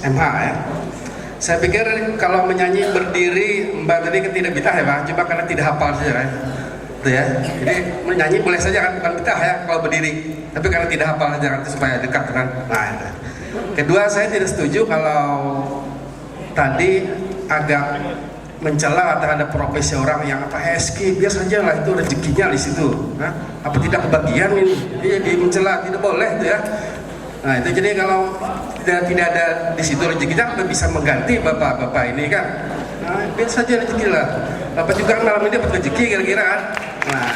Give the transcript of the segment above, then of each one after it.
MH ya. Saya pikir kalau menyanyi berdiri Mbak tadi kan tidak bitah ya Pak, cuma karena tidak hafal saja kan. Itu ya. Jadi menyanyi boleh saja kan, bukan bitah ya kalau berdiri, tapi karena tidak hafal saja kan supaya dekat dengan. Nah, itu. Kedua, saya tidak setuju kalau tadi agak mencela terhadap profesi orang yang apa HSG, biasa saja lah itu rezekinya di situ. Nah, apa tidak kebagian ini? Iya, di mencela tidak boleh itu ya. Nah itu jadi kalau tidak ada di situ rezekinya, kita bisa mengganti bapak-bapak ini kan. Nah, biasa saja rezeki lah. Bapak juga malam ini dapat rezeki kira-kira kan. Nah,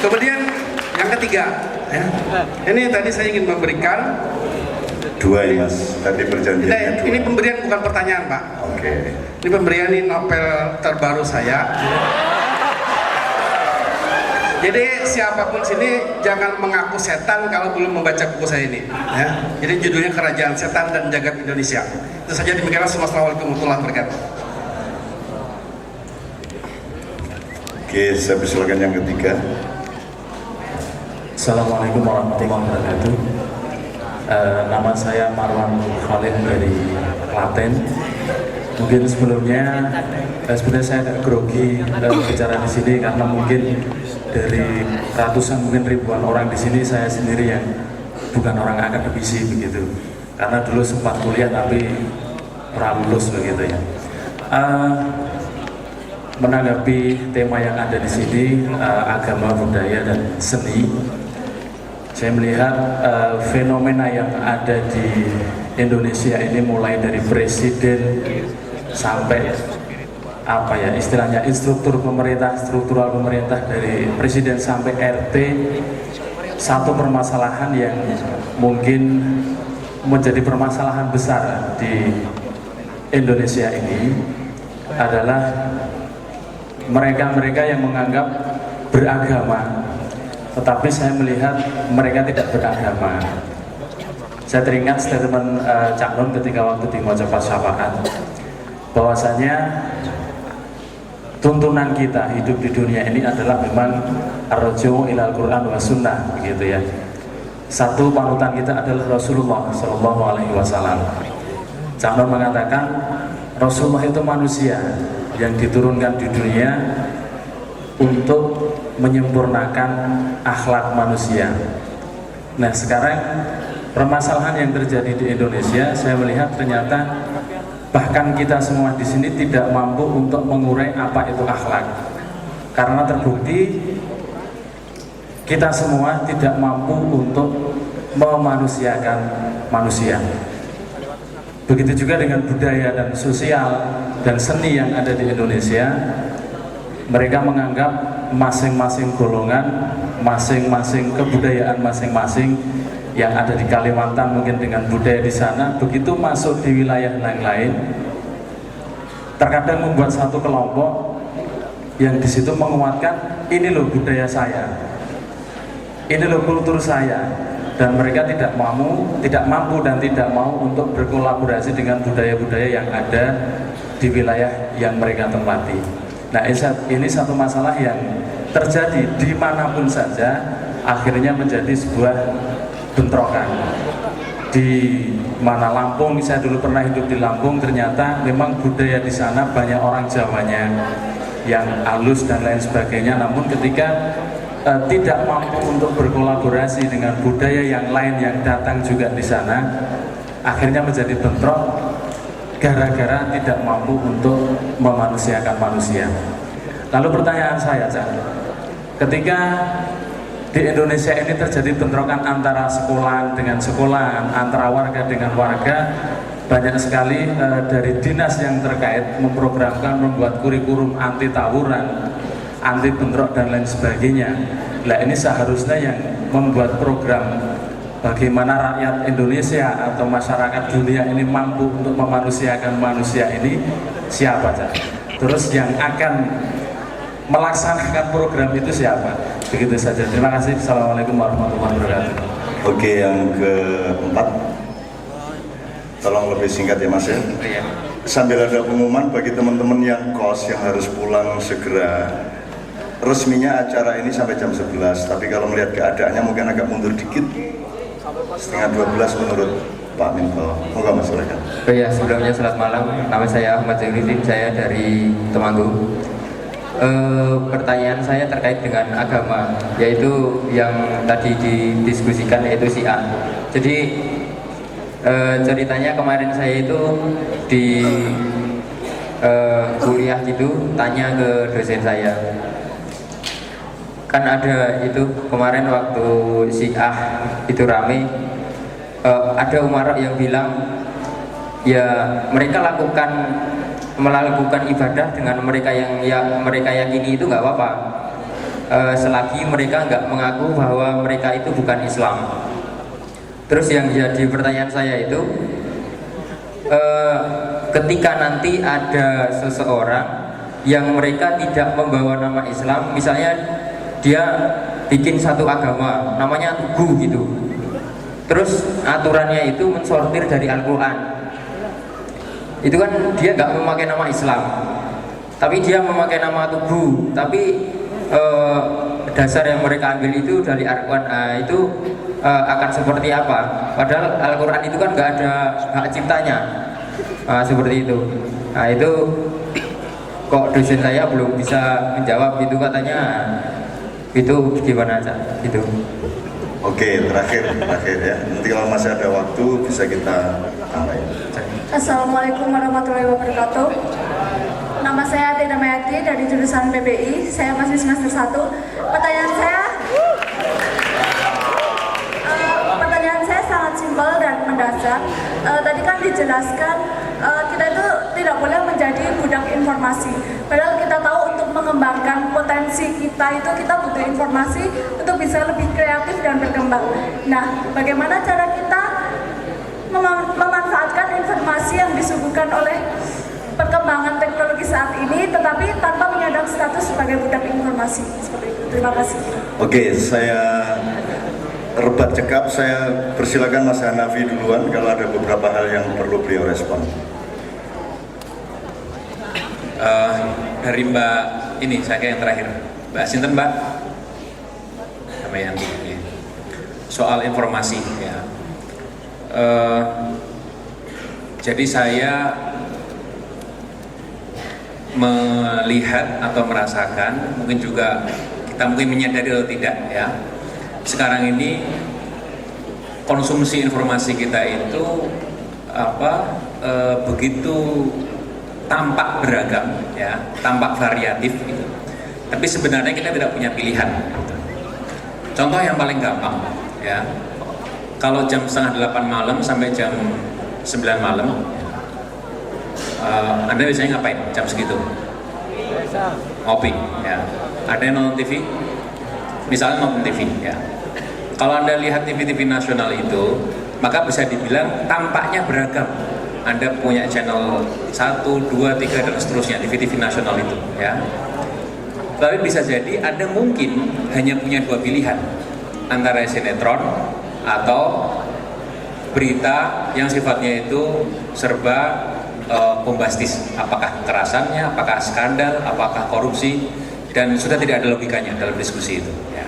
kemudian yang ketiga, ya. Ini tadi saya ingin memberikan dua ya Mas, tadi perjanjiannya dua. Ini pemberian bukan pertanyaan Pak. Oke. Ini pemberian ini novel terbaru saya. Jadi siapapun sini jangan mengaku setan kalau belum membaca buku saya ini. Ya. Jadi judulnya Kerajaan Setan dan Jagat Indonesia. Itu saja, demikianlah. Assalamualaikum warahmatullahi wabarakatuh. Oke, saya persilakan yang ketiga. Assalamualaikum warahmatullahi wabarakatuh. Nama saya Marwan Khalid dari Klaten. Mungkin sebelumnya sebenarnya saya agak grogi bicara di sini karena mungkin dari ratusan mungkin ribuan orang di sini saya sendiri yang bukan orang akademisi begitu. Karena dulu sempat kuliah tapi lulus begitu ya. Menanggapi tema yang ada di sini, agama, budaya dan seni, saya melihat fenomena yang ada di Indonesia ini mulai dari presiden sampai apa ya istilahnya struktural pemerintah dari presiden sampai RT, satu permasalahan yang mungkin menjadi permasalahan besar di Indonesia ini adalah mereka-mereka yang menganggap beragama, tetapi saya melihat mereka tidak beragama. Saya teringat statement Cak Nun ketika waktu di Mojopat Syafaat, bahwasanya tuntunan kita hidup di dunia ini adalah memang ar-rujuu ilal Quran wa sunnah begitu ya. Satu panutan kita adalah Rasulullah Shallallahu Alaihi Wasallam. Cak Nun mengatakan Rasulullah itu manusia yang diturunkan di dunia untuk menyempurnakan akhlak manusia. Nah sekarang permasalahan yang terjadi di Indonesia, saya melihat ternyata bahkan kita semua di sini tidak mampu untuk mengurai apa itu akhlak, karena terbukti kita semua tidak mampu untuk memanusiakan manusia. Begitu juga dengan budaya dan sosial dan seni yang ada di Indonesia. Mereka menganggap masing-masing golongan, masing-masing kebudayaan masing-masing yang ada di Kalimantan mungkin dengan budaya di sana, begitu masuk di wilayah yang lain, terkadang membuat satu kelompok yang di situ menguatkan ini loh budaya saya, ini loh kultur saya, dan mereka tidak mampu dan tidak mau untuk berkolaborasi dengan budaya-budaya yang ada di wilayah yang mereka tempati. Nah ini satu masalah yang terjadi dimanapun saja, akhirnya menjadi sebuah bentrokan. Di mana Lampung, saya dulu pernah hidup di Lampung, ternyata memang budaya di sana banyak orang Jawanya yang halus dan lain sebagainya, namun ketika tidak mampu untuk berkolaborasi dengan budaya yang lain yang datang juga di sana, akhirnya menjadi bentrok gara-gara tidak mampu untuk memanusiakan manusia. Lalu pertanyaan saya, ketika di Indonesia ini terjadi bentrokan antara sekolahan dengan sekolahan, antara warga dengan warga, banyak sekali dari dinas yang terkait memprogramkan membuat kurikulum anti tawuran, anti bentrok dan lain sebagainya. Nah ini seharusnya yang membuat program bagaimana rakyat Indonesia atau masyarakat dunia ini mampu untuk memanusiakan manusia ini siapa saja? Terus yang akan melaksanakan program itu siapa? Begitu saja. Terima kasih. Assalamualaikum warahmatullahi wabarakatuh. Oke, yang keempat, tolong lebih singkat ya Mas ya. Sambil ada pengumuman bagi teman-teman yang kos yang harus pulang segera. Resminya acara ini sampai jam 11, tapi kalau melihat keadaannya mungkin agak mundur dikit, setengah 12 menurut Pak Minto. Moga Mas silakan. Oh ya, sebelumnya selamat malam. Nama saya Ahmad Zainuddin, saya dari Temanggung. Pertanyaan saya terkait dengan agama, yaitu yang tadi didiskusikan, yaitu Syiah. Jadi ceritanya kemarin saya itu di kuliah gitu, tanya ke dosen saya. Kan ada itu kemarin waktu Syiah itu rame, ada umarok yang bilang ya mereka melakukan ibadah dengan mereka yang mereka yakini itu nggak apa-apa, selagi mereka nggak mengaku bahwa mereka itu bukan Islam. Terus yang jadi pertanyaan saya itu, ketika nanti ada seseorang yang mereka tidak membawa nama Islam, misalnya dia bikin satu agama namanya Tugu gitu, terus aturannya itu mensortir dari Al-Quran, itu kan dia nggak memakai nama Islam, tapi dia memakai nama Tugu, tapi dasar yang mereka ambil itu dari Al-Quran. Itu akan seperti apa? Padahal Al-Quran itu kan nggak ada hak ciptanya, seperti itu. Nah itu kok dosen saya belum bisa menjawab gitu, katanya itu gimana aja gitu. Oke, terakhir ya. Nanti kalau masih ada waktu bisa kita tambahin. Assalamualaikum warahmatullahi wabarakatuh. Nama saya Tina Mayati dari jurusan PPI. Saya masih semester 1. Pertanyaan saya sangat simpel dan mendasar. Tadi kan dijelaskan kita itu tidak boleh menjadi budak informasi. Padahal kita tahu untuk mengembangkan potensi kita itu kita butuh informasi untuk bisa lebih kreatif dan berkembang. Nah, bagaimana cara kita memanfaatkan informasi yang disuguhkan oleh perkembangan teknologi saat ini, tetapi tanpa menyandang status sebagai budak informasi, seperti itu. Terima kasih. Oke, saya rebat cekap, saya persilakan Mas Hanafi duluan kalau ada beberapa hal yang perlu beliau respon. Dari Mbak ini saya yang terakhir, Mbak Sinten Mbak, sama yang ini soal informasi ya. Jadi saya melihat atau merasakan, mungkin juga kita mungkin menyadari atau tidak ya, sekarang ini konsumsi informasi kita itu begitu tampak beragam ya, tampak variatif gitu. Tapi sebenarnya kita tidak punya pilihan gitu. Contoh yang paling gampang ya, kalau jam setengah 8 malam sampai jam 9 malam, Anda biasanya ngapain jam segitu? Ngopi ya. Ada yang nonton TV? Misalnya nonton TV ya. Kalau Anda lihat TV-TV nasional itu, maka bisa dibilang tampaknya beragam. Anda punya channel 1, 2, 3 dan seterusnya TV-TV nasional itu ya. Tapi bisa jadi Anda mungkin hanya punya 2 pilihan, antara sinetron atau berita yang sifatnya itu serba bombastis, apakah kekerasannya, apakah skandal, apakah korupsi, dan sudah tidak ada logikanya dalam diskusi itu ya.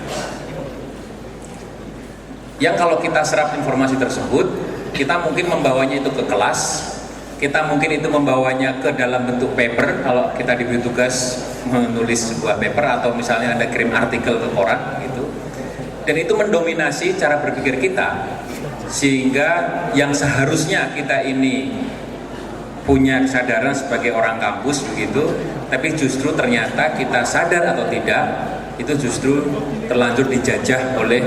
Yang kalau kita serap informasi tersebut, kita mungkin membawanya itu ke kelas, kita mungkin itu membawanya ke dalam bentuk paper kalau kita diberi tugas menulis sebuah paper, atau misalnya Anda kirim artikel ke koran gitu, dan itu mendominasi cara berpikir kita, sehingga yang seharusnya kita ini punya kesadaran sebagai orang kampus begitu, tapi justru ternyata kita sadar atau tidak, itu justru terlanjur dijajah oleh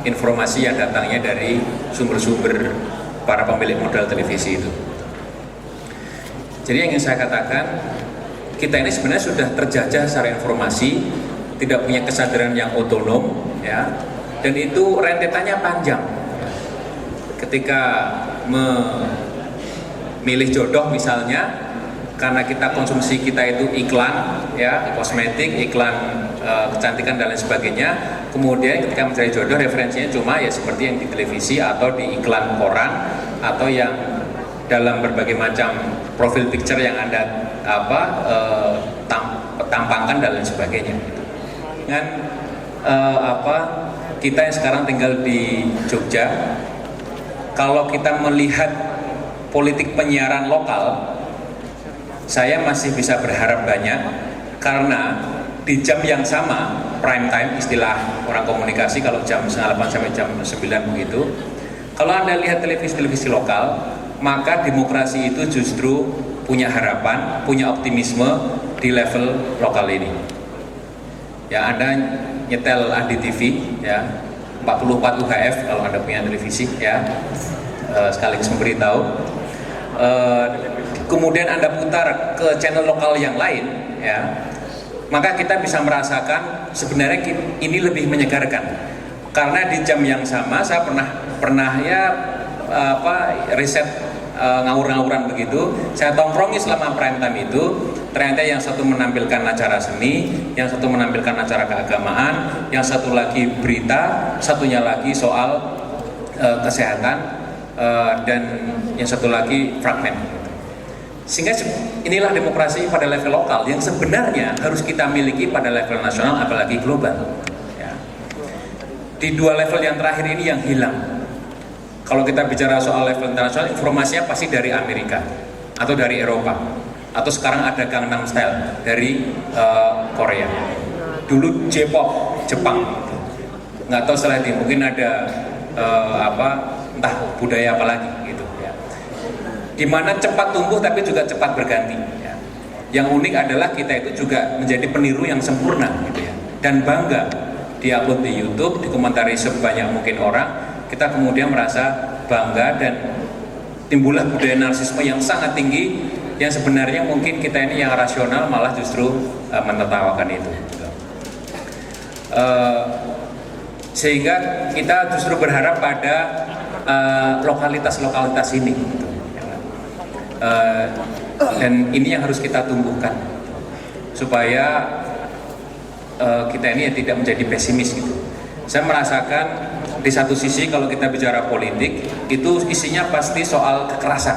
informasi yang datangnya dari sumber-sumber para pemilik modal televisi itu. Jadi yang ingin saya katakan, kita ini sebenarnya sudah terjajah secara informasi, tidak punya kesadaran yang otonom ya, dan itu rentetannya panjang. Ketika milih jodoh misalnya, karena kita konsumsi kita itu iklan ya, kosmetik, iklan kecantikan dan lain sebagainya, kemudian ketika mencari jodoh referensinya cuma ya seperti yang di televisi atau di iklan koran, atau yang dalam berbagai macam profil picture yang Anda tampangkan dan lain sebagainya. Dengan kita yang sekarang tinggal di Jogja, kalau kita melihat politik penyiaran lokal, saya masih bisa berharap banyak, karena di jam yang sama, prime time istilah orang komunikasi, kalau jam 8 sampai jam 9 begitu, kalau Anda lihat televisi-televisi lokal, maka demokrasi itu justru punya harapan, punya optimisme di level lokal ini. Ya, Anda nyetel Andi TV, ya, 44 UHF kalau Anda punya televisi, ya, sekaligus memberitahu. Kemudian Anda putar ke channel lokal yang lain, ya, maka kita bisa merasakan sebenarnya ini lebih menyegarkan. Karena di jam yang sama saya pernah ya riset ngawur-ngawuran begitu, saya tongkrongi selama prime time itu, ternyata yang satu menampilkan acara seni, yang satu menampilkan acara keagamaan, yang satu lagi berita, satunya lagi soal kesehatan, dan yang satu lagi fragmen. Sehingga inilah demokrasi pada level lokal yang sebenarnya harus kita miliki pada level nasional, apalagi global. Ya. Di dua level yang terakhir ini yang hilang. Kalau kita bicara soal level internasional, informasinya pasti dari Amerika atau dari Eropa, atau sekarang ada Gangnam Style dari Korea. Dulu J-pop Jepang, nggak tahu setelah ini mungkin ada entah budaya apa lagi gitu. Ya. Dimana cepat tumbuh tapi juga cepat berganti. Ya. Yang unik adalah kita itu juga menjadi peniru yang sempurna gitu ya, dan bangga diupload di YouTube, dikomentari sebanyak mungkin orang. Kita kemudian merasa bangga dan timbullah budaya narsisme yang sangat tinggi, yang sebenarnya mungkin kita ini yang rasional malah justru menertawakan itu. Sehingga kita justru berharap pada lokalitas-lokalitas ini, dan ini yang harus kita tumbuhkan supaya kita ini tidak menjadi pesimis gitu. Saya merasakan di satu sisi kalau kita bicara politik itu isinya pasti soal kekerasan,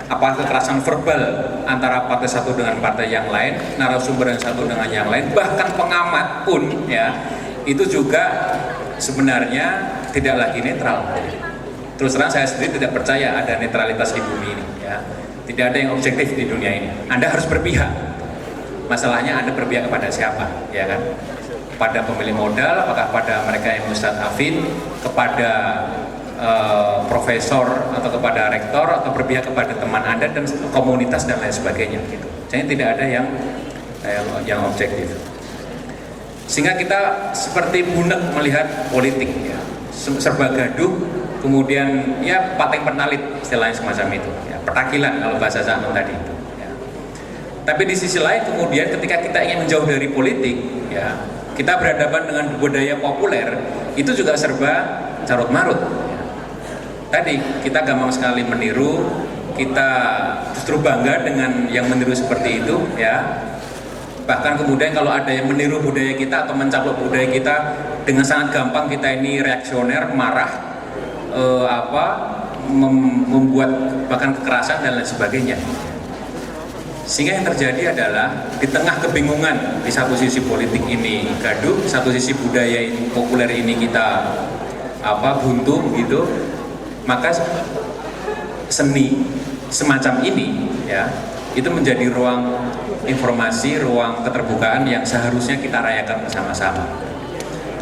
apa kekerasan verbal antara partai satu dengan partai yang lain, narasumber yang satu dengan yang lain, bahkan pengamat pun ya itu juga sebenarnya tidak lagi netral. Terus terang saya sendiri tidak percaya ada netralitas di bumi ini ya. Tidak ada yang objektif di dunia ini. Anda harus berpihak. Masalahnya Anda berpihak kepada siapa, ya kan? Pada pemilik modal, apakah pada mereka yang Ustadz Afin, kepada profesor atau kepada rektor, atau berpihak kepada teman Anda dan komunitas dan lain sebagainya gitu. Jadi tidak ada yang objektif. Sehingga kita seperti bunek melihat politik ya, serba gaduh, kemudian ya pateng penalit istilahnya semacam itu ya, pertakilan kalau bahasa zaman tadi itu ya. Tapi di sisi lain kemudian ketika kita ingin menjauh dari politik ya, kita berhadapan dengan budaya populer, itu juga serba carut marut ya. Tadi kita gampang sekali meniru, kita justru bangga dengan yang meniru seperti itu ya. Bahkan kemudian kalau ada yang meniru budaya kita atau mencaplok budaya kita, dengan sangat gampang kita ini reaksioner, marah, membuat bahkan kekerasan dan lain sebagainya. Sehingga yang terjadi adalah di tengah kebingungan, di satu sisi politik ini gaduh, satu sisi budaya ini, populer ini kita buntu gitu, maka seni semacam ini ya itu menjadi ruang informasi, ruang keterbukaan yang seharusnya kita rayakan bersama-sama.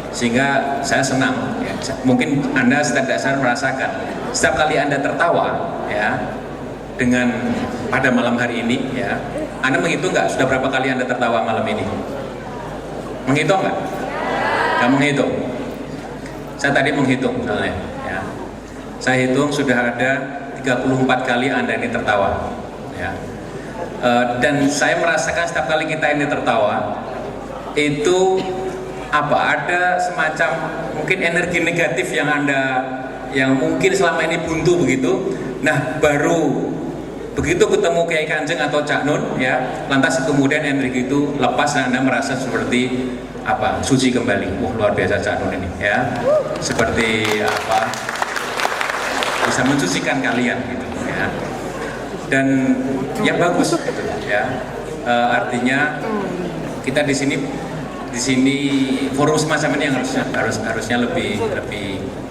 Sehingga saya senang ya. Mungkin Anda tidak sadar merasakan setiap kali Anda tertawa ya dengan pada malam hari ini ya, Anda menghitung nggak sudah berapa kali Anda tertawa malam ini? Menghitung nggak? Nggak menghitung. Saya tadi menghitung misalnya ya. Saya hitung sudah ada 34 kali Anda ini tertawa ya. Dan saya merasakan setiap kali kita ini tertawa itu ada semacam mungkin energi negatif yang yang mungkin selama ini buntu begitu. Nah baru begitu ketemu Kiai Kanjeng atau Cak Nun ya, lantas kemudian energi itu lepas dan Anda merasa seperti suci kembali. Luar biasa Cak Nun ini ya, seperti bisa mensucikan kalian gitu ya. Dan ya bagus gitu ya. Artinya kita di sini forum semacam ini yang harusnya lebih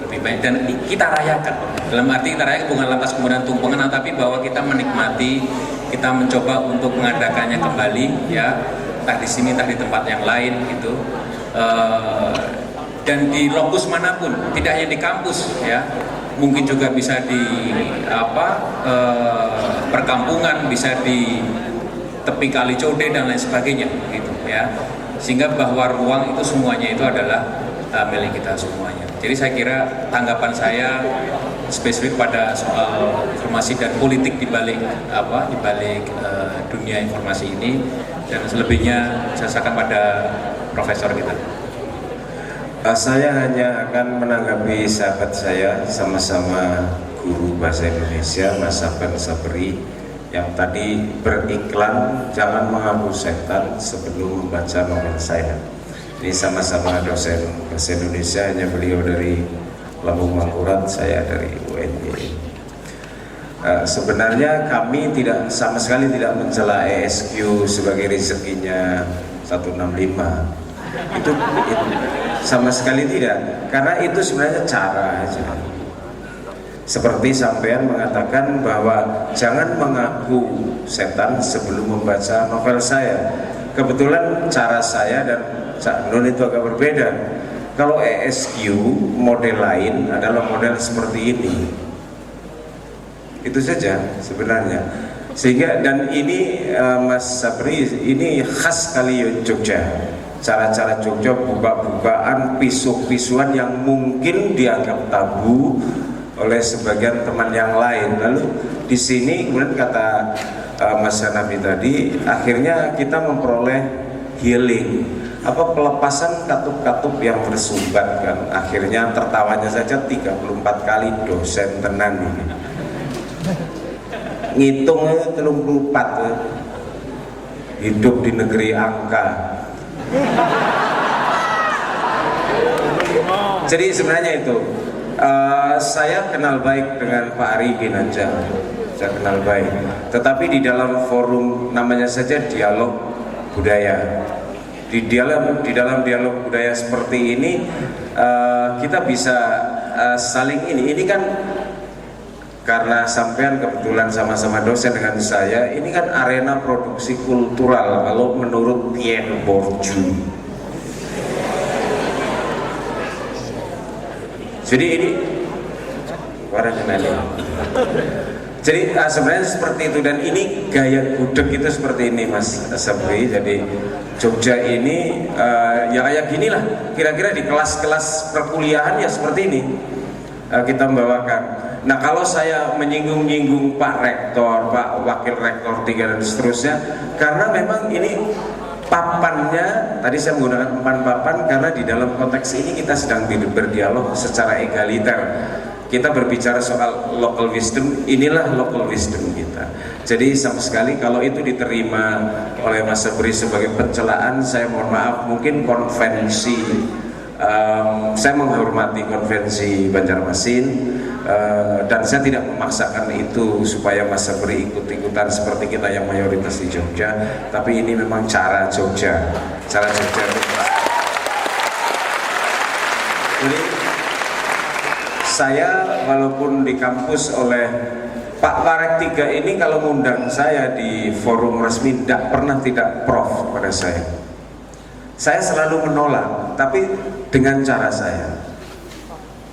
lebih banyak dan kita rayakan. Dalam arti kita rayakan bukan lantas kemudian tumpengan, tapi bahwa kita menikmati, kita mencoba untuk mengadakannya kembali, ya, entah di sini, entah di tempat yang lain gitu. Dan di lokus manapun, tidak hanya di kampus, ya, mungkin juga bisa di perkampungan, bisa di tepi kali Code dan lain sebagainya, gitu, ya. Sehingga bahwa ruang itu semuanya itu adalah milik kita semuanya. Jadi saya kira tanggapan saya spesifik pada soal informasi dan politik di balik dunia informasi ini, dan selebihnya saya serahkan pada profesor kita. Saya hanya akan menanggapi sahabat saya, sama-sama guru bahasa Indonesia, Mas Saban Sabri, yang tadi beriklan jangan mengaku setan sebelum membaca novel saya. Ini sama-sama dosen bahasa Indonesia, hanya beliau dari Lambung Mangkurat, saya dari UNY. Sebenarnya kami sama sekali tidak mencela ESQ sebagai rezekinya 165. Itu sama sekali tidak, karena itu sebenarnya cara aja. Seperti sampean mengatakan bahwa jangan mengaku setan sebelum membaca novel saya. Kebetulan cara saya dan Cak Nun itu agak berbeda. Kalau ESQ model lain adalah model seperti ini. Itu saja sebenarnya. Sehingga dan ini Mas Sabri, ini khas kali Jogja. Cara-cara Jogja buka-bukaan, pisu-pisuan yang mungkin dianggap tabu oleh sebagian teman yang lain. Lalu di sini kemudian kata Mas Hanafi tadi, akhirnya kita memperoleh healing, pelepasan katup-katup yang bersumbat kan. Akhirnya tertawanya saja 34 kali dosen tenan ini. Ngitung 34, hidup di negeri angka. Jadi sebenarnya itu saya kenal baik dengan Pak Ari Ginanjar, saya kenal baik. Tetapi di dalam forum namanya saja dialog budaya, di dalam dialog budaya seperti ini kita bisa saling ini kan karena sampean kebetulan sama-sama dosen dengan saya, ini kan arena produksi kultural kalau menurut Pierre Bourdieu. Jadi ini jadi sebenarnya seperti itu, dan ini gaya gudeg itu seperti ini Mas Sabri. Jadi Jogja ini ya kayak gini lah kira-kira di kelas-kelas perkuliahan ya seperti ini kita membawakan. Nah kalau saya menyinggung-nyinggung Pak Rektor, Pak Wakil Rektor 3 dan seterusnya, karena memang ini papannya, tadi saya menggunakan umpan papan karena di dalam konteks ini kita sedang berdialog secara egaliter. Kita berbicara soal local wisdom, inilah local wisdom kita. Jadi sama sekali kalau itu diterima oleh Mas Sabri sebagai pencelaan, saya mohon maaf, mungkin konvensi, saya menghormati konvensi Banjarmasin, dan saya tidak memaksakan itu supaya Mas Sabri ikut-ikutan seperti kita yang mayoritas di Jogja, tapi ini memang cara Jogja. Jadi saya walaupun di kampus oleh Pak Warek 3 ini kalau ngundang saya di forum resmi tidak prof pada saya. Saya selalu menolak, tapi dengan cara saya.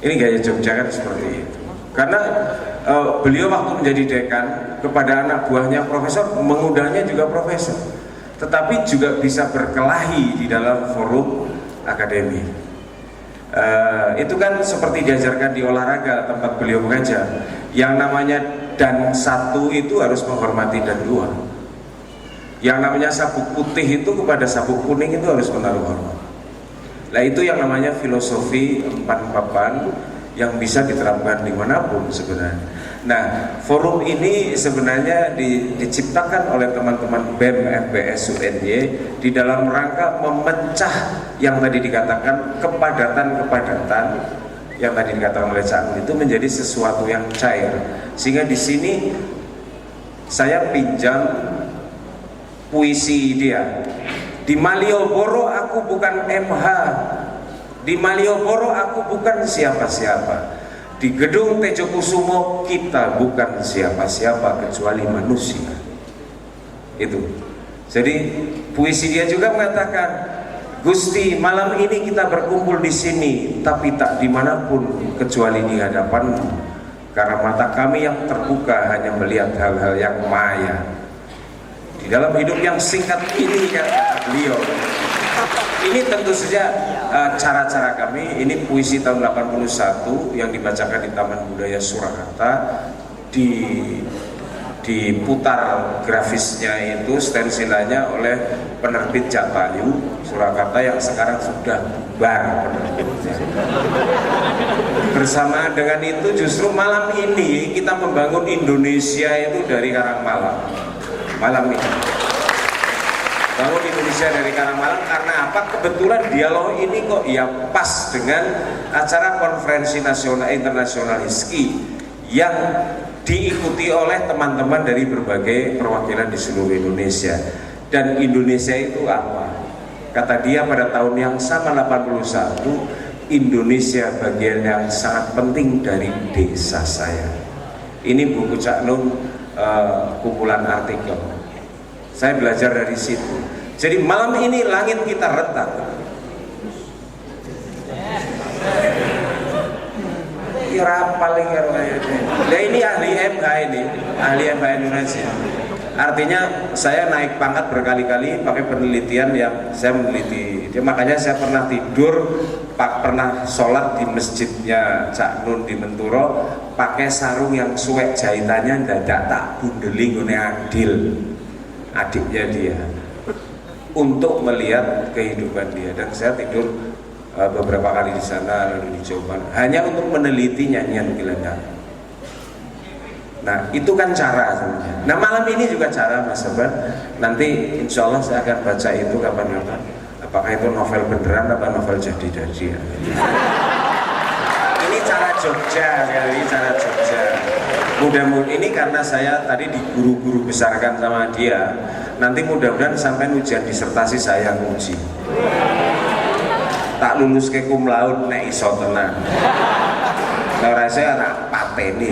Ini gaya Jogja kan seperti itu. Karena beliau waktu menjadi dekan kepada anak buahnya profesor, mengundangnya juga profesor, tetapi juga bisa berkelahi di dalam forum akademi. Itu kan seperti diajarkan di olahraga tempat beliau mengajar, yang namanya dan satu itu harus menghormati dan dua. Yang namanya sabuk putih itu kepada sabuk kuning itu harus menaruh hormat. Nah itu yang namanya filosofi empan papan yang bisa diterapkan dimanapun sebenarnya. Nah forum ini sebenarnya diciptakan oleh teman-teman BEM FBS UNY di dalam rangka memecah yang tadi dikatakan kepadatan yang tadi dikatakan oleh Cak itu menjadi sesuatu yang cair, sehingga di sini saya pinjam puisi dia. Di Malioboro aku bukan MH, Di Malioboro aku bukan siapa-siapa. Di gedung Tejo Kusumo kita bukan siapa-siapa kecuali manusia. Itu. Jadi puisi dia juga mengatakan, Gusti, malam ini kita berkumpul di sini, tapi tak dimanapun kecuali di hadapanmu, karena mata kami yang terbuka hanya melihat hal-hal yang maya. Di dalam hidup yang singkat ini, kata beliau, ini tentu saja cara-cara kami. Ini puisi tahun 81 yang dibacakan di Taman Budaya Surakarta, diputar grafisnya itu stensilannya oleh penerbit Jatayu Surakarta yang sekarang sudah bubar penerbitnya. Bersamaan dengan itu justru malam ini kita membangun Indonesia itu dari Karangmalang. Malam ini bangun Indonesia dari Karangmalang karena apa? Kebetulan dialog ini kok ya pas dengan acara konferensi nasional internasional HISKI yang diikuti oleh teman-teman dari berbagai perwakilan di seluruh Indonesia. Dan Indonesia itu apa? Kata dia pada tahun yang sama 81, Indonesia bagian yang sangat penting dari desa saya. Ini buku Cak Nun, kumpulan artikel. Saya belajar dari situ. Jadi malam ini langit kita retak. Paling nah ini ahli MH ini, ahli MH Indonesia. Artinya saya naik pangkat berkali-kali pakai penelitian yang saya meneliti. Makanya saya pernah tidur, pernah sholat di masjidnya Cak Nun di Menturo pakai sarung yang suwek jahitannya dadak tak bundeling ngene Adil, adiknya dia, untuk melihat kehidupan dia. Dan saya tidur beberapa kali di sana, lalu di Jombang, hanya untuk meneliti nyanyian Gilandang. Nah itu kan cara sebenarnya. Nah malam ini juga cara Mas Sabar. Nanti insya Allah saya akan baca itu kapan-kapan. Apakah itu novel beneran apa novel jadi-jadi ya. Ini cara Jogja kali, cara Jogja. Mudah-mudahan ini karena saya tadi diguru-guru besarkan sama dia. Nanti mudah-mudahan sampai ujian disertasi saya nguji. Tak lulus ke cum laude nek iso tenan. Ora saya ora pateni.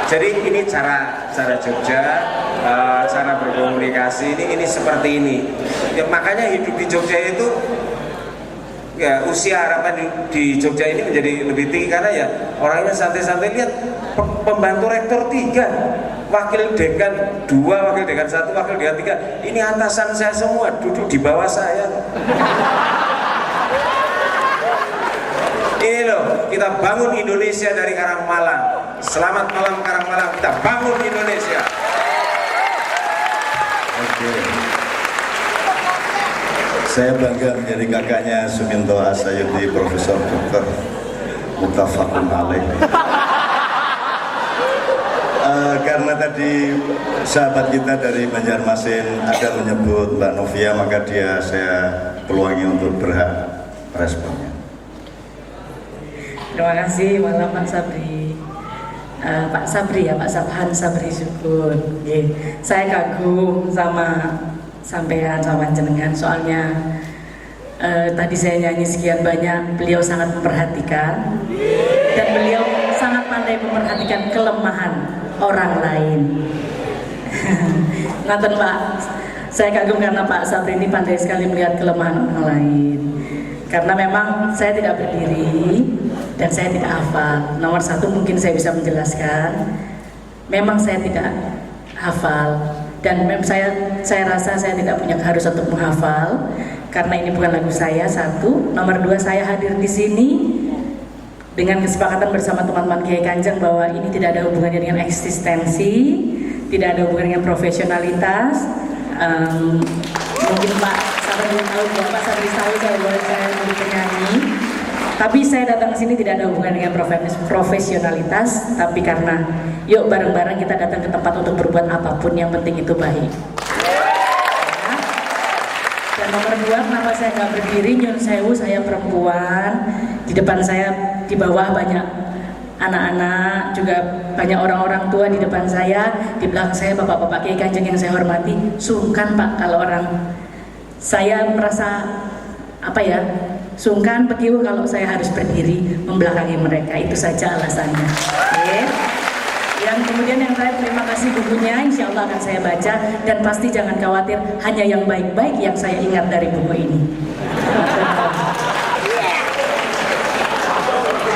Jadi ini cara Jogja, cara berkomunikasi ini seperti ini. Ya, makanya hidup di Jogja itu ya usia harapan di Jogja ini menjadi lebih tinggi karena ya orangnya santai-santai. Lihat pembantu rektor 3, wakil dekan 2, wakil dekan 1, wakil dekan 3. Ini atasan saya semua, duduk di bawah saya. Ini loh, kita bangun Indonesia dari Karangmalang. Selamat malam Karangmalang, kita bangun Indonesia. Oke. Saya bangga menjadi kakaknya Suminto Asayuti, Profesor Dr. Muttafaqun alaih. Karena tadi sahabat kita dari Banjarmasin ada menyebut Mbak Novia, maka saya peluangi untuk berhak responnya. Terima kasih malam Pak Sabri, Pak Sabri ya, Pak Sabhan Sabri Syukur. Saya kagum sama sampean sama jenengan, soalnya tadi saya nyanyi sekian banyak, beliau sangat memperhatikan dan beliau sangat pandai memperhatikan kelemahan orang lain. Ngaten Pak, saya kagum karena Pak Sabri ini pandai sekali melihat kelemahan orang lain. Karena memang saya tidak berdiri dan saya tidak hafal. Nomor satu mungkin saya bisa menjelaskan, memang saya tidak hafal dan saya rasa saya tidak punya keharusan untuk menghafal karena ini bukan lagu saya. Satu, nomor dua, saya hadir di sini dengan kesepakatan bersama teman-teman Kiai Kanjeng bahwa ini tidak ada hubungannya dengan eksistensi, tidak ada hubungannya dengan profesionalitas. Mungkin Pak Sabri belum tahu, Pak Sabri tahu saya menjadi penyanyi. Tapi saya datang ke sini tidak ada hubungan dengan profesionalitas, tapi karena yuk bareng-bareng kita datang ke tempat untuk berbuat apapun, yang penting itu baik. Ya. Dan nomor dua, kenapa saya nggak berdiri, nyun sewu, saya perempuan, di depan saya, di bawah banyak anak-anak, juga banyak orang-orang tua di depan saya, di belakang saya bapak-bapak Kiai Kanjeng yang saya hormati. Sungkan Pak kalau orang, saya merasa apa ya, sungkan pekiu kalau saya harus berdiri membelakangi mereka. Itu saja alasannya. Oke. Yang kemudian yang terakhir, terima kasih bukunya, insya Allah akan saya baca, dan pasti jangan khawatir, hanya yang baik-baik yang saya ingat dari buku ini.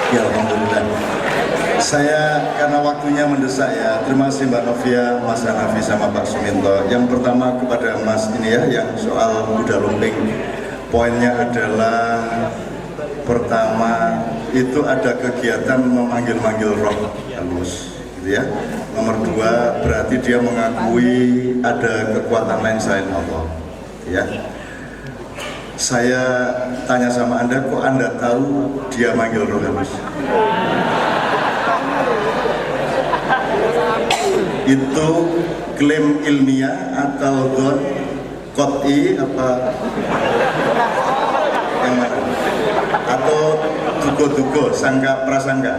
Ya, alhamdulillah. Saya karena waktunya mendesak ya. Terima kasih Mbak Novia, Mas Hanafi sama Pak Suminto. Yang pertama kepada Mas ini ya, yang soal kuda lumping. Poinnya adalah pertama itu ada kegiatan memanggil-manggil roh halus, gitu ya. Nomor dua berarti dia mengakui ada kekuatan lain selain Allah, ya. Saya tanya sama Anda, kok Anda tahu dia manggil roh halus? Itu klaim ilmiah atau don qot'i apa yang mana? Atau dugo-dugo, sangka prasangka?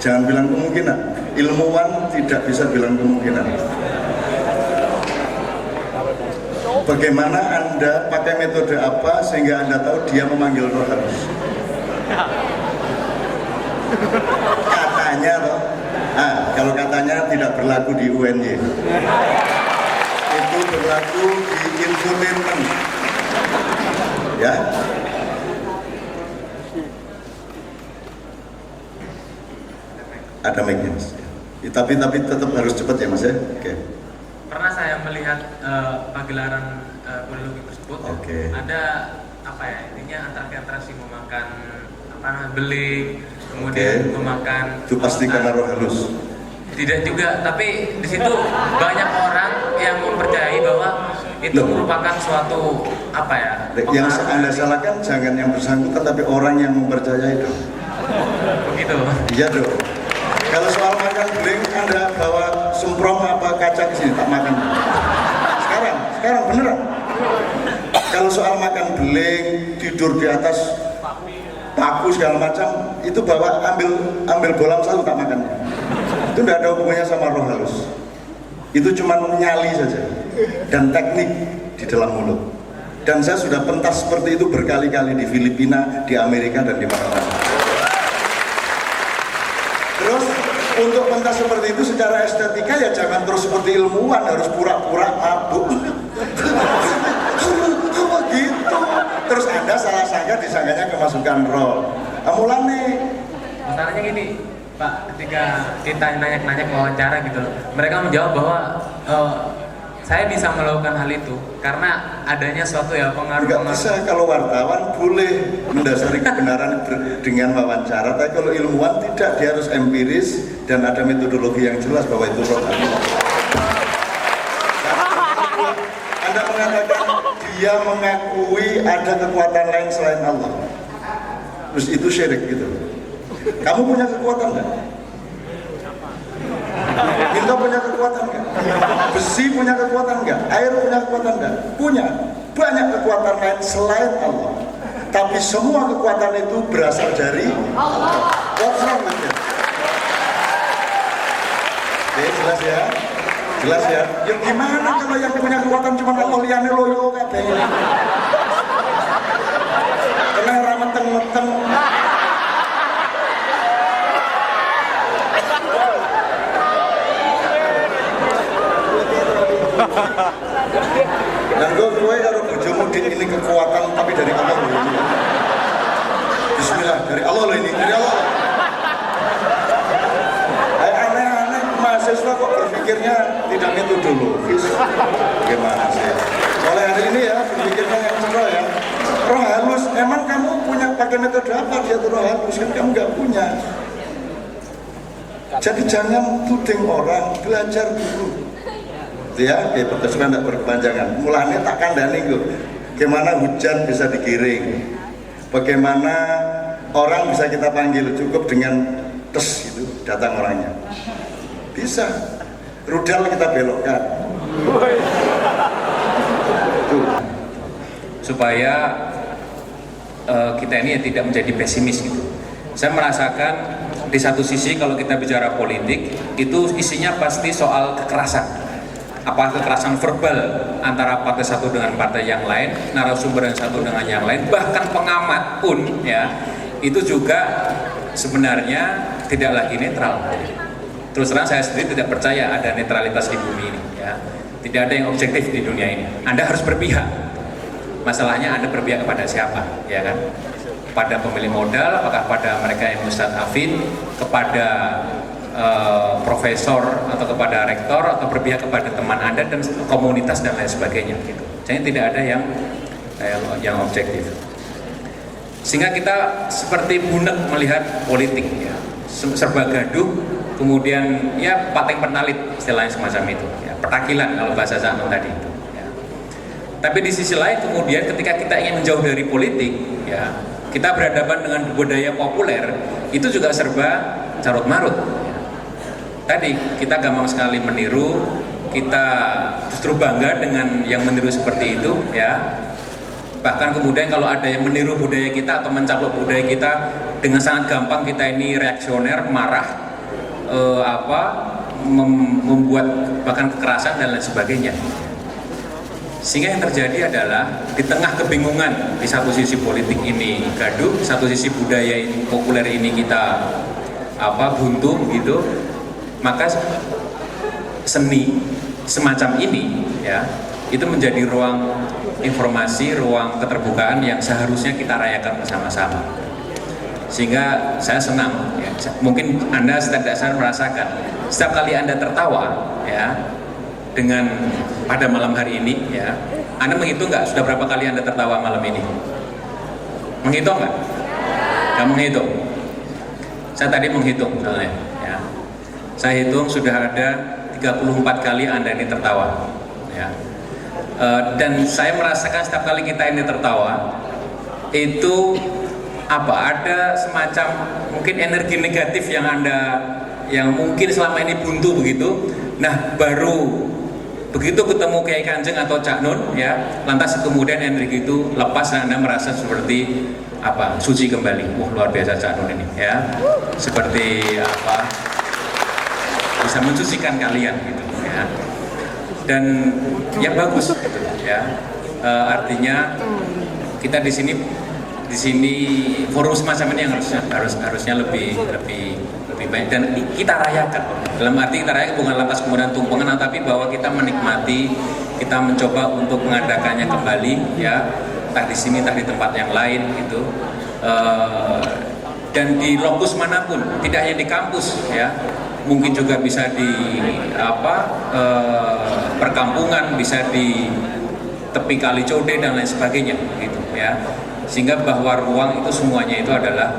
Jangan bilang kemungkinan. Ilmuwan tidak bisa bilang kemungkinan. Bagaimana Anda pakai metode apa sehingga Anda tahu dia memanggil roh halus? Katanya loh. Kalau katanya tidak berlaku di UNY, itu berlaku di infotainment, ya. Ada mic-nya, Mas. Tapi tetap harus cepat ya, Mas ya. Oke. Pernah saya melihat pagelaran kuda lumping tersebut. Ada apa ya, intinya antara-antarasi memakan beling, kemudian memakan. Itu pasti karena roh halus. Tidak juga, tapi di situ banyak orang yang mempercayai bahwa itu merupakan suatu apa ya? Yang Anda salahkan jangan yang bersangkutan, tapi orang yang mempercayai dong. Begitu. Iya dong. Kalau soal makan beling, Anda bawa semprong apa kaca ke sini tak makan. Sekarang beneran. Kalau soal makan beling, tidur di atas paku segala macam, itu bawa ambil bolam satu tak makannya. Itu tidak ada hubungannya sama roh halus. Itu cuma nyali saja dan teknik di dalam mulut. Dan saya sudah pentas seperti itu berkali-kali di Filipina, di Amerika, dan di mana-mana. Terus untuk pentas seperti itu secara estetika ya jangan terus seperti ilmuwan, harus pura-pura mabuk. Gitu. Terus Anda salah sangka, disangkanya kemasukan roh. Mulane masalahnya gini, Pak, ketika kita nanya wawancara gitu, mereka menjawab bahwa saya bisa melakukan hal itu karena adanya suatu ya pengaruh. Nggak bisa, kalau wartawan boleh mendasari kebenaran dengan wawancara, tapi kalau ilmuwan tidak, dia harus empiris dan ada metodologi yang jelas bahwa itu roh. Anda mengatakan dia mengakui ada kekuatan lain selain Allah, terus itu syirik gitu. Kamu punya kekuatan nggak? Kita punya kekuatan nggak? Besi punya kekuatan nggak? Air punya kekuatan nggak? Punya. Banyak kekuatan lain selain Allah. Tapi semua kekuatan itu berasal dari Allah. What's wrong with it? Oke, jelas ya? Jelas ya? Ya gimana kalau yang punya kekuatan cuma Allah, liane loyo kabeh. Kena rameteng-meteng. Dan gue karo bojomu ini kekuatan tapi dari Allah loh ini. Bismillah, dari Allah loh ini, dari Allah. Aneh-aneh mahasiswa kok berpikirnya tidak metodologis. Gimana sih? Oleh hari ini ya berpikirnya yang cerah ya. Roh halus, emang kamu punya pakai metode apa dia tuh roh halus? Kan kamu nggak punya. Jadi jangan tuding orang, belajar dulu. Ya, pertemuan tidak berkepanjangan. Mulanya tak kandani kok. Bagaimana hujan bisa digiring? Bagaimana orang bisa kita panggil? Cukup dengan tes itu datang orangnya. Bisa. Rudal kita belokkan. Supaya kita ini tidak menjadi pesimis gitu. Saya merasakan di satu sisi kalau kita bicara politik itu isinya pasti soal kekerasan. kekerasan verbal antara partai satu dengan partai yang lain, narasumber yang satu dengan yang lain, bahkan pengamat pun ya itu juga sebenarnya tidak lagi netral. Terus terang saya sendiri tidak percaya ada netralitas di bumi ini ya. Tidak ada yang objektif di dunia ini. Anda harus berpihak. Masalahnya Anda berpihak kepada siapa, ya kan? Pada pemilik modal, apakah pada mereka yang mustadafin, kepada profesor atau kepada rektor, atau berpihak kepada teman Anda dan komunitas dan lain sebagainya gitu. Jadi tidak ada yang objektif. Sehingga kita seperti bunek melihat politik ya. Serba gaduh, kemudian ya pateng penalit istilahnya semacam itu ya. Pertakilan kalau bahasa zaman tadi itu ya. Tapi di sisi lain kemudian ketika kita ingin menjauh dari politik ya, kita berhadapan dengan budaya populer, itu juga serba carut marut. Tadi kita gampang sekali meniru, kita justru bangga dengan yang meniru seperti itu ya. Bahkan kemudian kalau ada yang meniru budaya kita atau mencaplok budaya kita, dengan sangat gampang kita ini reaksioner, marah, membuat bahkan kekerasan dan lain sebagainya. Sehingga yang terjadi adalah di tengah kebingungan, di satu sisi politik ini gaduh, di satu sisi budaya ini populer ini kita buntu gitu. Maka seni semacam ini ya itu menjadi ruang informasi, ruang keterbukaan yang seharusnya kita rayakan bersama-sama. Sehingga saya senang ya. Mungkin Anda tidak sadar merasakan setiap kali Anda tertawa ya dengan pada malam hari ini ya, Anda menghitung nggak sudah berapa kali Anda tertawa malam ini? Menghitung nggak? Nggak menghitung. Saya tadi menghitung misalnya ya. Saya hitung sudah ada 34 kali Anda ini tertawa ya. Dan saya merasakan setiap kali kita ini tertawa itu ada semacam mungkin energi negatif yang mungkin selama ini buntu begitu. Nah baru begitu ketemu Kiai Kanjeng atau Cak Nun ya, lantas kemudian energi itu lepas dan Anda merasa seperti suci kembali. Luar biasa Cak Nun ini ya, seperti bisa mensucikan kalian gitu ya. Dan ya bagus gitu ya. Artinya kita di sini forum semacam ini yang harusnya lebih baik dan kita rayakan. Dalam arti kita rayakan bukan lantas kemudian tumpengan, tapi bahwa kita menikmati, kita mencoba untuk mengadakannya kembali ya, entah di sini entah di tempat yang lain gitu. Dan di lokus manapun, tidak hanya di kampus ya. Mungkin juga bisa di perkampungan, bisa di tepi kali Code dan lain sebagainya gitu ya. Sehingga bahwa ruang itu semuanya itu adalah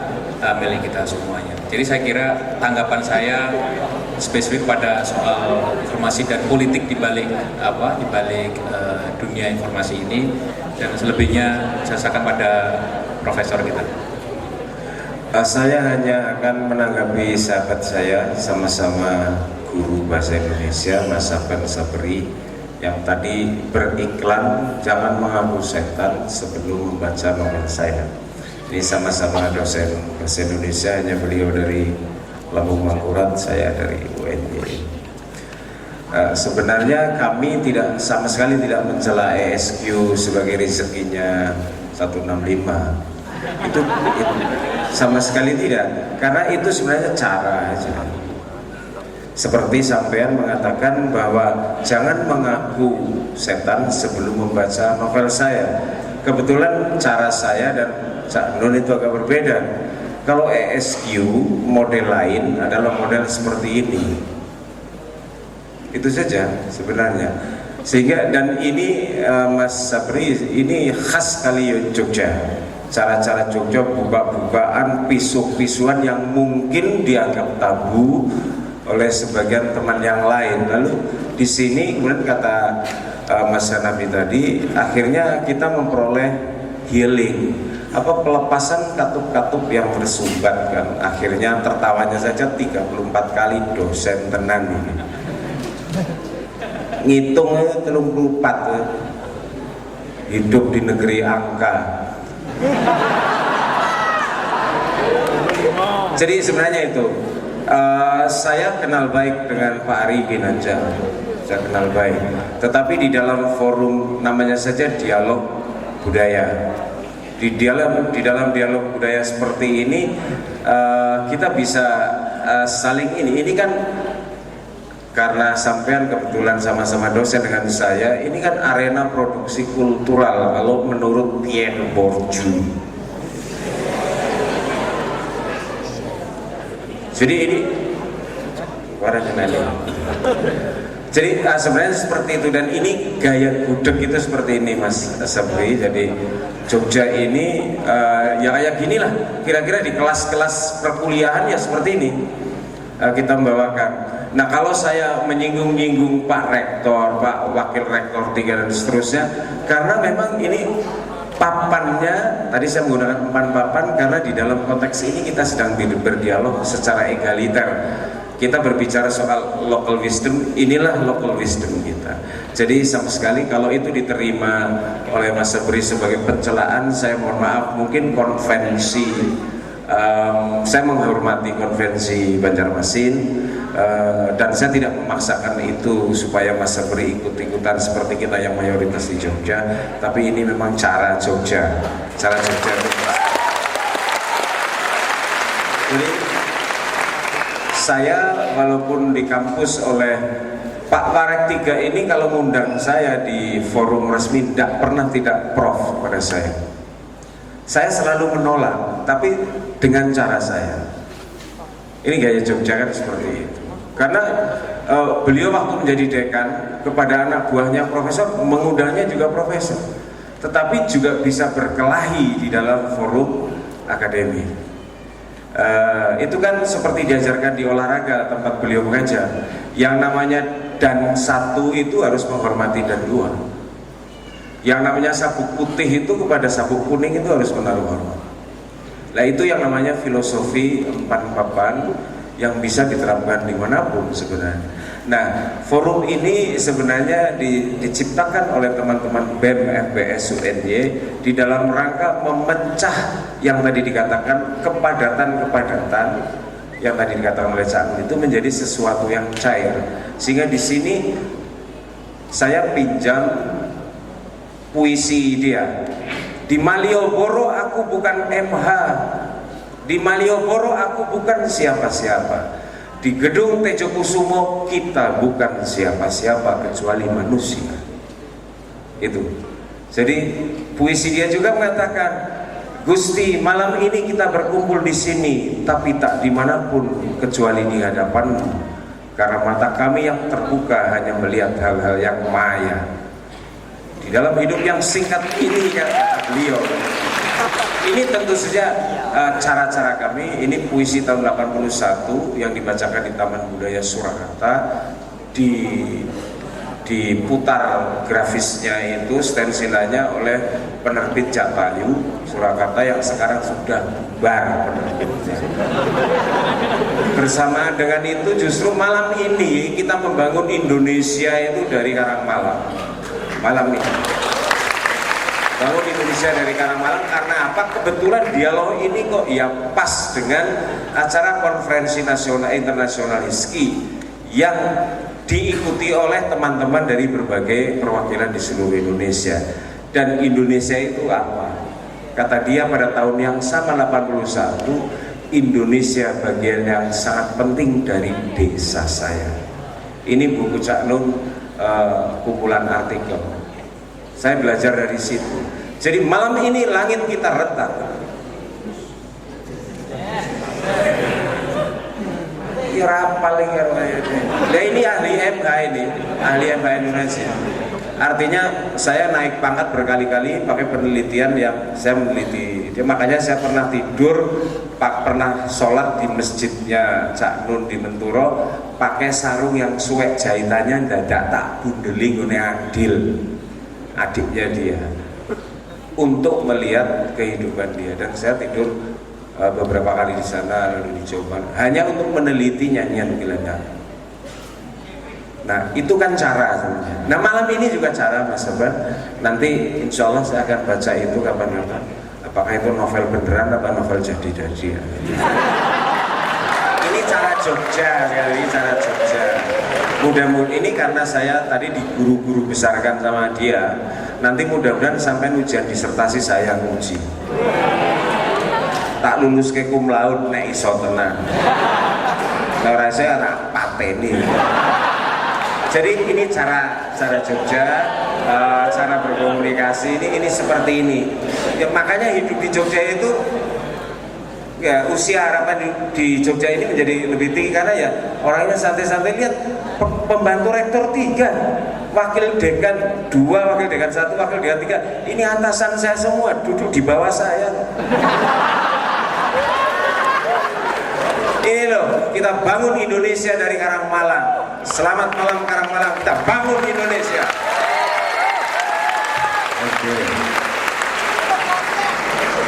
milik kita semuanya. Jadi saya kira tanggapan saya spesifik pada soal informasi dan politik di balik dunia informasi ini, dan selebihnya saya serahkan pada profesor kita. Saya hanya akan menanggapi sahabat saya, sama-sama guru bahasa Indonesia, Mas Saban Sabri, yang tadi beriklan jangan mengaku setan sebelum membaca novel saya. Ini sama-sama dosen bahasa Indonesia, hanya beliau dari Lambung Mangkurat, saya dari UNY. Sebenarnya kami sama sekali tidak mencela ESQ sebagai rezekinya 165. Itu sama sekali tidak, karena itu sebenarnya cara aja. Seperti sampean mengatakan bahwa jangan mengaku setan sebelum membaca novel saya. Kebetulan cara saya dan Cak Nun itu agak berbeda. Kalau ESQ model lain adalah model seperti ini. Itu saja sebenarnya. Sehingga dan ini Mas Sabri, ini khas kali Jogja. Cara-cara Jogja, buka-bukaan, pisuh-pisuan yang mungkin dianggap tabu oleh sebagian teman yang lain. Lalu di sini kemudian kata Mas Hanafi tadi, akhirnya kita memperoleh healing, pelepasan katup-katup yang bersumbat kan. Akhirnya tertawanya saja 34 kali dosen tenan ini. Ngitungnya 34, hidup di negeri angka. Jadi sebenarnya itu saya kenal baik dengan Pak Ari Ginanjar. saya kenal baik. Tetapi di dalam forum namanya saja dialog budaya. Di dalam dialog budaya seperti ini kita bisa saling ini kan karena sampean kebetulan sama-sama dosen dengan saya, ini kan arena produksi kultural kalau menurut Pierre Bourdieu. Jadi ini jadi sebenarnya seperti itu, dan ini gaya gudeg itu seperti ini Mas Sabri. Jadi Jogja ini ya kayak gini lah kira-kira di kelas-kelas perkuliahan ya seperti ini kita membawakan. Nah kalau saya menyinggung-nyinggung Pak Rektor, Pak Wakil Rektor 3 dan seterusnya, karena memang ini papannya, tadi saya menggunakan umpan papan karena di dalam konteks ini kita sedang berdialog secara egaliter. Kita berbicara soal local wisdom, inilah local wisdom kita. Jadi sama sekali kalau itu diterima oleh Mas Sabri sebagai pencelaan, saya mohon maaf, mungkin konvensi, saya menghormati konvensi Banjarmasin, dan saya tidak memaksakan itu supaya Mas Sabri ikut-ikutan seperti kita yang mayoritas di Jogja, tapi ini memang cara Jogja. Jadi saya walaupun di kampus oleh Pak Warek 3 ini kalau ngundang saya di forum resmi tidak prof pada saya. Saya selalu menolak, tapi dengan cara saya. Ini gaya Jogja kan seperti itu. Karena beliau waktu menjadi dekan kepada anak buahnya profesor, mengundangnya juga profesor, tetapi juga bisa berkelahi di dalam forum akademi. Itu kan seperti diajarkan di olahraga tempat beliau mengajar, yang namanya dan satu itu harus menghormati dan dua. Yang namanya sabuk putih itu kepada sabuk kuning itu harus menaruh hormat. Nah itu yang namanya filosofi empan papan yang bisa diterapkan dimanapun sebenarnya. Nah forum ini sebenarnya diciptakan oleh teman-teman BEM FBS UNY di dalam rangka memecah yang tadi dikatakan kepadatan yang tadi dikatakan oleh Cak itu menjadi sesuatu yang cair, sehingga di sini saya pinjam puisi dia. Di Malioboro aku bukan MH, di Malioboro aku bukan siapa-siapa, di gedung Tejo Kusumo kita bukan siapa-siapa kecuali manusia. Itu. Jadi puisi dia juga mengatakan, Gusti, malam ini kita berkumpul di sini, tapi tak dimanapun kecuali di hadapanmu, karena mata kami yang terbuka hanya melihat hal-hal yang maya. Di dalam hidup yang singkat ini, kata beliau, ini tentu saja cara-cara kami. Ini puisi tahun 81 yang dibacakan di Taman Budaya Surakarta, diputar grafisnya itu stensilannya oleh penerbit Jatayu Surakarta yang sekarang sudah bubar penerbitnya. Bersamaan dengan itu justru malam ini kita membangun Indonesia itu dari Karangmalam. Malam ini bangun Indonesia dari Karangmalam karena apa? Kebetulan dialog ini kok ya pas dengan acara konferensi nasional internasional HISKI yang diikuti oleh teman-teman dari berbagai perwakilan di seluruh Indonesia. Dan Indonesia itu apa? Kata dia pada tahun yang sama 81, Indonesia bagian yang sangat penting dari desa saya. Ini buku Cak Nun, kumpulan artikel. Saya belajar dari situ. Jadi malam ini langit kita retak. Paling nah ini ahli MH ini, ahli MH Indonesia. Artinya saya naik pangkat berkali-kali pakai penelitian yang saya meneliti. Makanya saya pernah tidur, pernah sholat di masjidnya Cak Nun di Menturo pakai sarung yang suwek jahitannya dadak tak bundeling ngene Adil, adiknya dia, untuk melihat kehidupan dia. Dan saya tidur beberapa kali di sana, lalu dicoba hanya untuk meneliti nyanyian Gelandang. Nah itu kan cara sebenarnya. Nah malam ini juga cara Mas Sabar. Nanti insya Allah saya akan baca itu kapan-kapan. Apakah itu novel beneran atau novel jadi-jadi Ini cara Jogja, ini cara Jogja. Mudah-mudahan ini karena saya tadi diguru-guru besarkan sama dia, nanti mudah-mudahan sampai ujian disertasi saya nguji. Tak lulus ke cum laude nek iso tenan. Ora saya ora pateni. Jadi ini cara Jogja, cara berkomunikasi ini seperti ini. Ya, makanya hidup di Jogja itu ya usia harapan di Jogja ini menjadi lebih tinggi karena ya orangnya santai-santai. Lihat pembantu rektor 3, wakil dekan 2, wakil dekan 1, wakil dekan 3. Ini atasan saya semua, duduk di bawah saya. Ini loh, kita bangun Indonesia dari Karangmalang. Selamat malam Karangmalang, kita bangun Indonesia. Oke.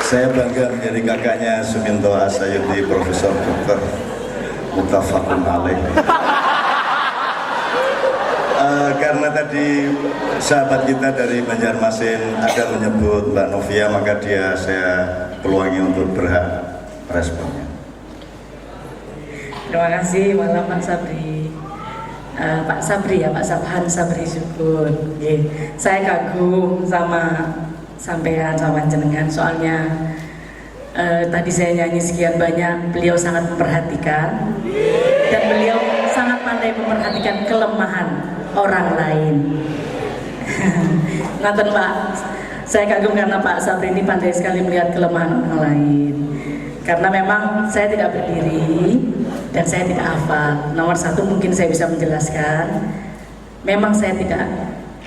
Saya bangga menjadi kakaknya Suminto Asayuti, Profesor Dr. Muttafaqun alaih. Karena tadi sahabat kita dari Banjarmasin ada menyebut Mbak Novia, maka saya peluangi untuk berhak responnya. Terima kasih malam Pak Sabri. Pak Sabri ya, Pak Sabhan Sabri Syukur. Saya kagum sama sampean sama jenengan, soalnya tadi saya nyanyi sekian banyak, beliau sangat memperhatikan dan beliau sangat pandai memperhatikan kelemahan orang lain. Ngaten Pak, saya kagum karena Pak Sabri ini pandai sekali melihat kelemahan orang lain. Karena memang saya tidak berdiri dan saya tidak hafal. Nomor 1 mungkin saya bisa menjelaskan. Memang saya tidak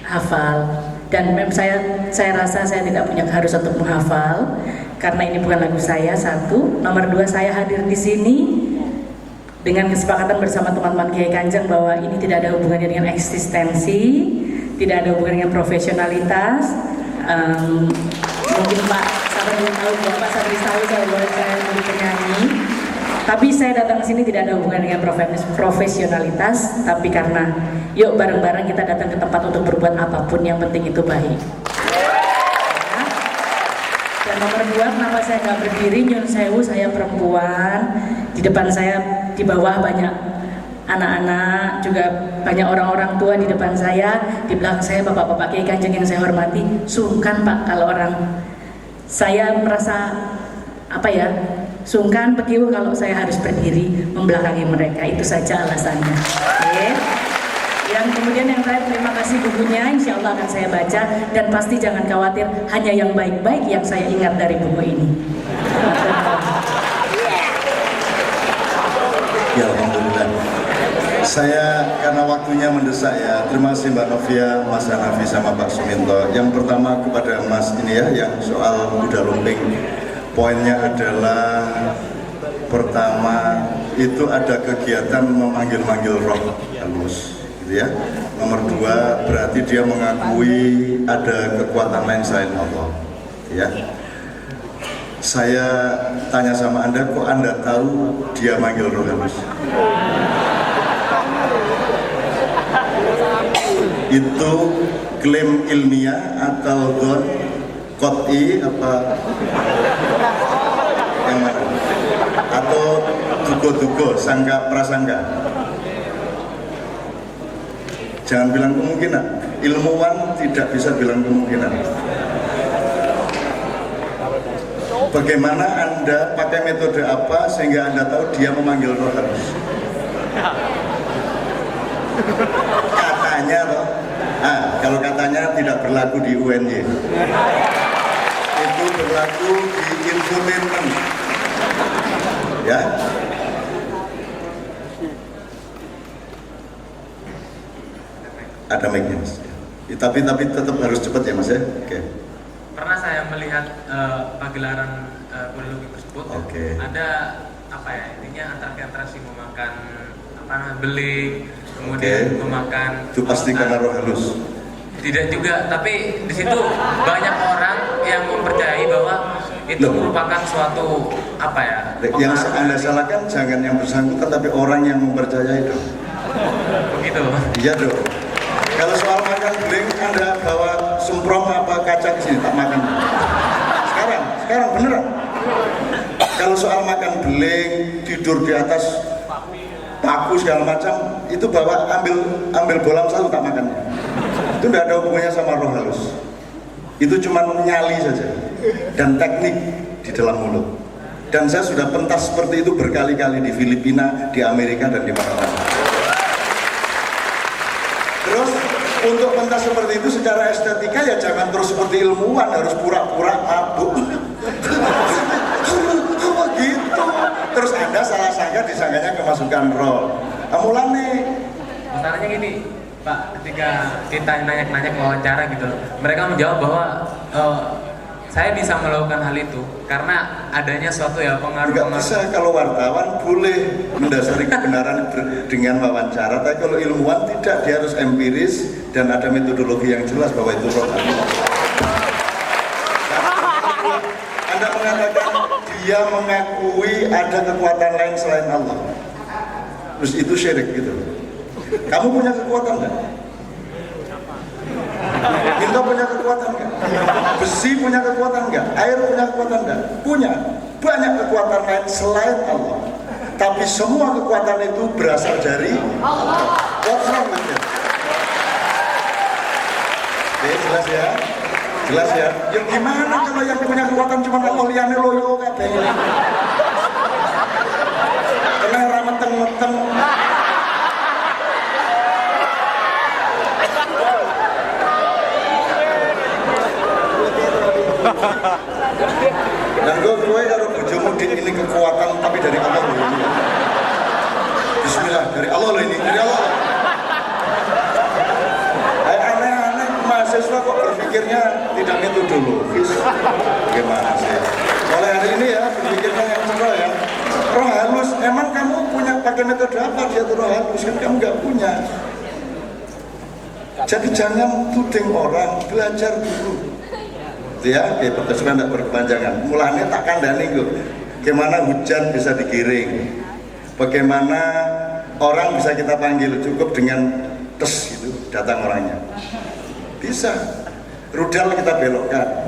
hafal dan saya rasa saya tidak punya keharusan untuk menghafal karena ini bukan lagu saya. 1. Nomor 2, saya hadir di sini dengan kesepakatan bersama teman-teman Kiai Kanjeng bahwa ini tidak ada hubungannya dengan eksistensi, tidak ada hubungannya dengan profesionalitas. Mungkin Pak Sabri tahu, Pak Sabri tahu saya menjadi penyanyi. Tapi saya datang ke sini tidak ada hubungan dengan profesionalitas, tapi karena yuk bareng-bareng kita datang ke tempat untuk berbuat apapun, yang penting itu baik. Ya. Dan nomor 2, kenapa saya nggak berdiri? Nyun sewu, saya perempuan. Di depan saya, di bawah banyak anak-anak, juga banyak orang-orang tua di depan saya, di belakang saya bapak-bapak Kiai Kanjeng yang saya hormati. Sungkan Pak kalau orang, saya merasa sungkan pekiu kalau saya harus berdiri membelakangi mereka. Itu saja alasannya. Oke. Yang kemudian yang terakhir, terima kasih bukunya, insya Allah akan saya baca dan pasti jangan khawatir, hanya yang baik-baik yang saya ingat dari buku ini. Ya Alhamdulillah. Saya karena waktunya mendesak ya, terima kasih Mbak Novia, Mas Hanafi sama Pak Suminto. Yang pertama kepada Mas ini ya, yang soal kuda lumping. Poinnya adalah pertama itu ada kegiatan memanggil-manggil roh halus, gitu ya. Nomor 2 berarti dia mengakui ada kekuatan lain selain Allah, ya. Saya tanya sama Anda, kok Anda tahu dia manggil roh halus? Itu klaim ilmiah atau don qot'i apa yang mana? Atau dugo-dugo, sangka prasangka? Jangan bilang kemungkinan. Ilmuwan tidak bisa bilang kemungkinan. Bagaimana Anda pakai metode apa sehingga Anda tahu dia memanggil roh halus? Katanya loh. Kalau katanya tidak berlaku di UNY, itu berlaku di infotainment, ya. Ada mic-nya Mas. Tapi tetap harus cepat ya Mas ya. Oke. Pernah saya melihat pagelaran kuda lumping tersebut. Ada intinya antara-antara memakan beling, kemudian memakan. Itu pasti karena roh halus. Tidak juga, tapi di situ banyak orang yang mempercayai bahwa itu merupakan suatu yang Anda salahkan jangan yang bersangkutan tapi orang yang mempercayai dong. Begitu. Iya dong. Kalau soal makan beling, Anda bawa semprong apa kaca ke sini tak makan. Sekarang beneran. Kalau soal makan beling, tidur di atas paku segala macam, itu bawa ambil bolam satu tak makannya. Itu tidak ada hubungannya sama roh halus. Itu cuma nyali saja dan teknik di dalam mulut. Dan saya sudah pentas seperti itu berkali-kali di Filipina, di Amerika, dan di mana-mana. Terus untuk pentas seperti itu secara estetika ya jangan terus seperti ilmuwan, harus pura-pura mabuk. Gitu. Terus Anda salah sangka, disangkanya kemasukan roh. Mulane Masalahnya gini, Pak, ketika kita nanya wawancara gitu, mereka menjawab bahwa saya bisa melakukan hal itu karena adanya suatu ya nggak pengaruh-pengaruh. bisa. Kalau wartawan boleh mendasari kebenaran dengan wawancara, tapi kalau ilmuwan tidak, dia harus empiris dan ada metodologi yang jelas bahwa itu roh. Anda mengatakan dia mengakui ada kekuatan lain selain Allah, terus itu syirik gitu. Kamu punya kekuatan nggak? Minta punya kekuatan nggak? Besi punya kekuatan nggak? Air punya kekuatan nggak? Punya. Banyak kekuatan lain selain Allah. Tapi semua kekuatan itu berasal dari Allah. What's wrong with it? Oke, jelas ya? Jelas ya? Ya gimana kalau yang punya kekuatan cuma Allah, liane loyo katanya. Karena rameteng-meteng. Dan gue karo bojomu ini kekuatan tapi dari Allah loh ini. Bismillah, dari Allah loh ini, dari Allah. Aneh-aneh mahasiswa kok berpikirnya tidak metodologis. Gimana sih? Mulai hari ini ya berpikirnya yang cerah ya. Roh halus, emang kamu punya pakai metode apa dia tuh roh halus? Kan kamu nggak punya. Jadi jangan tuding orang, belajar dulu. Ya, sudah tidak berkepanjangan. Mulanya tak kandani kok. Bagaimana hujan bisa digiring? Bagaimana orang bisa kita panggil? Cukup dengan tes gitu, datang orangnya. Bisa. Rudal kita belokkan.